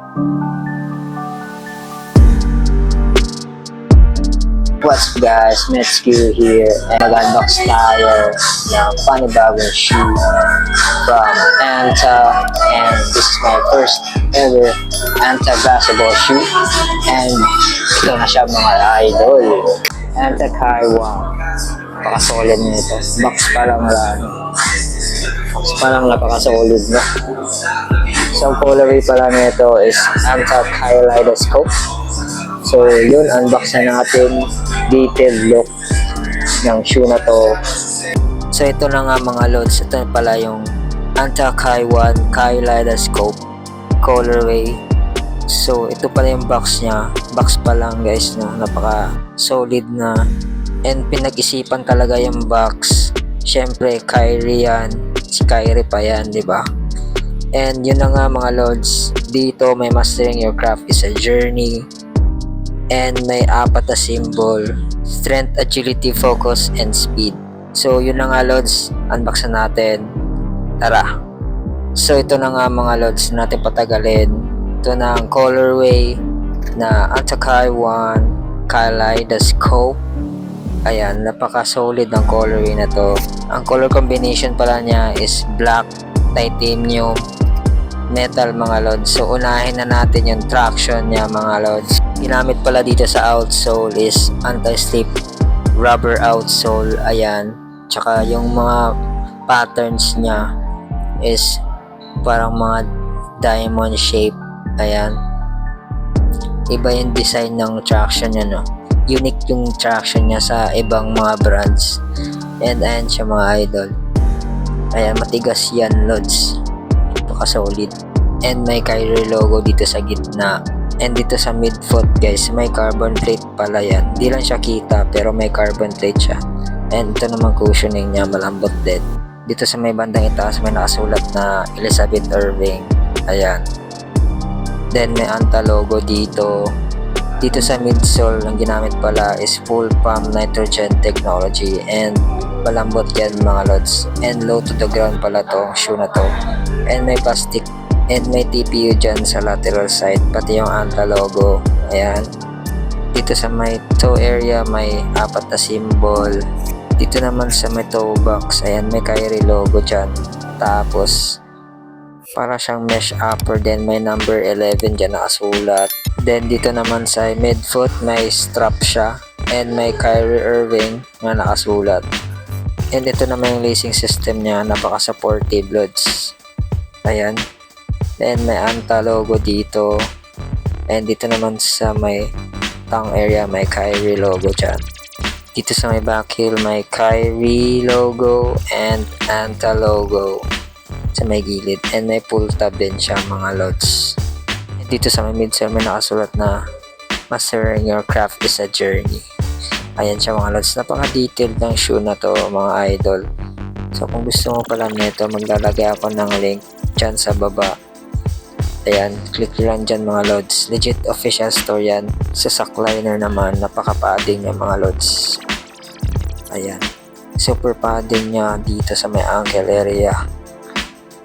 What's up guys, Metzq here, and mag-unbox tayo ng panibagong shoe from Anta, and this is my first ever Anta basketball shoe, and ito na siya mga idol. Anta Kai 1, napaka-solid nito, box pa lang napaka-solid no. So colorway pala nito is Anta Kaleidoscope. So yun, unbox na natin detailed look ng shoe na to. So ito na nga mga lods, ito pala yung Anta Kai 1 Kaleidoscope colorway. So ito pala yung box nya, box pa lang guys no, napaka solid na, and pinag-isipan talaga yung box. Syempre Kyrie yan, si Kyrie pa yan, di ba? And yun na nga mga lods, dito may mastering your craft is a journey. And may apat na symbol: strength, agility, focus, and speed. So yun na nga lods, unbox na natin. Tara! So ito na nga mga lods, natin patagalin. Ito na ang colorway na Anta Kai 1 Kaleidoscope. Ayan, napaka solid ang colorway na to. Ang color combination pala niya is black, titanium, metal mga lods. So unahin na natin yung traction niya mga lods. Ginamit pala dito sa outsole is anti-slip rubber outsole. Ayan, tsaka yung mga patterns niya is parang mga diamond shape. Ayan, iba yung design ng traction niya no, unique yung traction niya sa ibang mga brands. And ayan siya mga idol, ayan, matigas yan lods, solid. And may Kyrie logo dito sa gitna, and dito sa midfoot guys may carbon plate pala yan. Di lang siya kita pero may carbon plate siya. And ito naman cushioning niya, malambot din. Dito sa may bandang itaas may nakasulat na Elizabeth Irving. Ayan, then may Anta logo dito. Dito sa midsole ang ginamit pala is full pump nitrogen technology, and malambot yan mga lods, and low to the ground pala to shoe na to. And may plastic, and may TPU dyan sa lateral side, pati yung Anta logo. Ayan, dito sa may toe area may apat na symbol. Dito naman sa may toe box, ayan, may Kyrie logo dyan. Tapos para siyang mesh upper, then may number 11 dyan nakasulat. Then dito naman sa midfoot may strap siya, and may Kyrie Irving na nakasulat. And ito naman yung lacing system niya, napaka-supportive lods. Ayan, then may Anta logo dito, and dito naman sa may tongue area may Kyrie logo dyan. Dito sa may back heel may Kyrie logo and Anta logo sa may gilid, and may pull tab din siya mga lods. And dito sa may midsole may nakasulat na mastering your craft is a journey. Ayan siya mga lods, napaka-detailed ng shoe na to mga idol. So kung gusto mo pala nito, maglalagay ako ng link dyan sa baba. Ayan, click lang dyan mga lods. Legit official store yan. Sa sockliner naman, napaka-padding niya mga lods. Ayan, super padding niya dito sa may ankle area.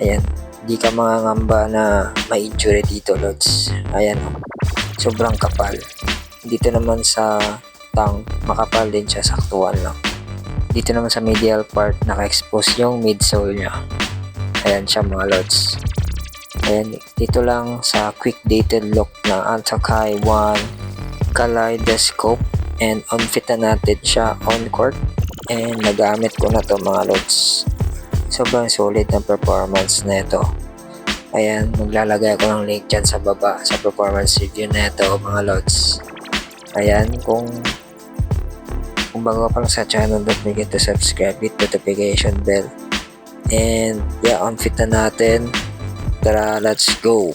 Ayan, di ka mangangamba na may injury dito lods. Ayan, sobrang kapal. Dito naman sa tang, makapal din siya, saktuan lang. Dito naman sa medial part naka-expose yung midsole nya. Ayan siya mga lods. Ayan, dito lang sa quick dated look ng Anta Kai 1 Kaleidoscope, and on-fit na natin siya on court, and nagamit ko na to mga lods. Sobrang solid ng performance na ito. Ayan, maglalagay ako ng link dyan sa baba sa performance review na ito mga lods. Ayan, kung bago pa lang sa channel, don't forget to subscribe, hit notification bell. And yeah, on fit na natin. Tara, let's go!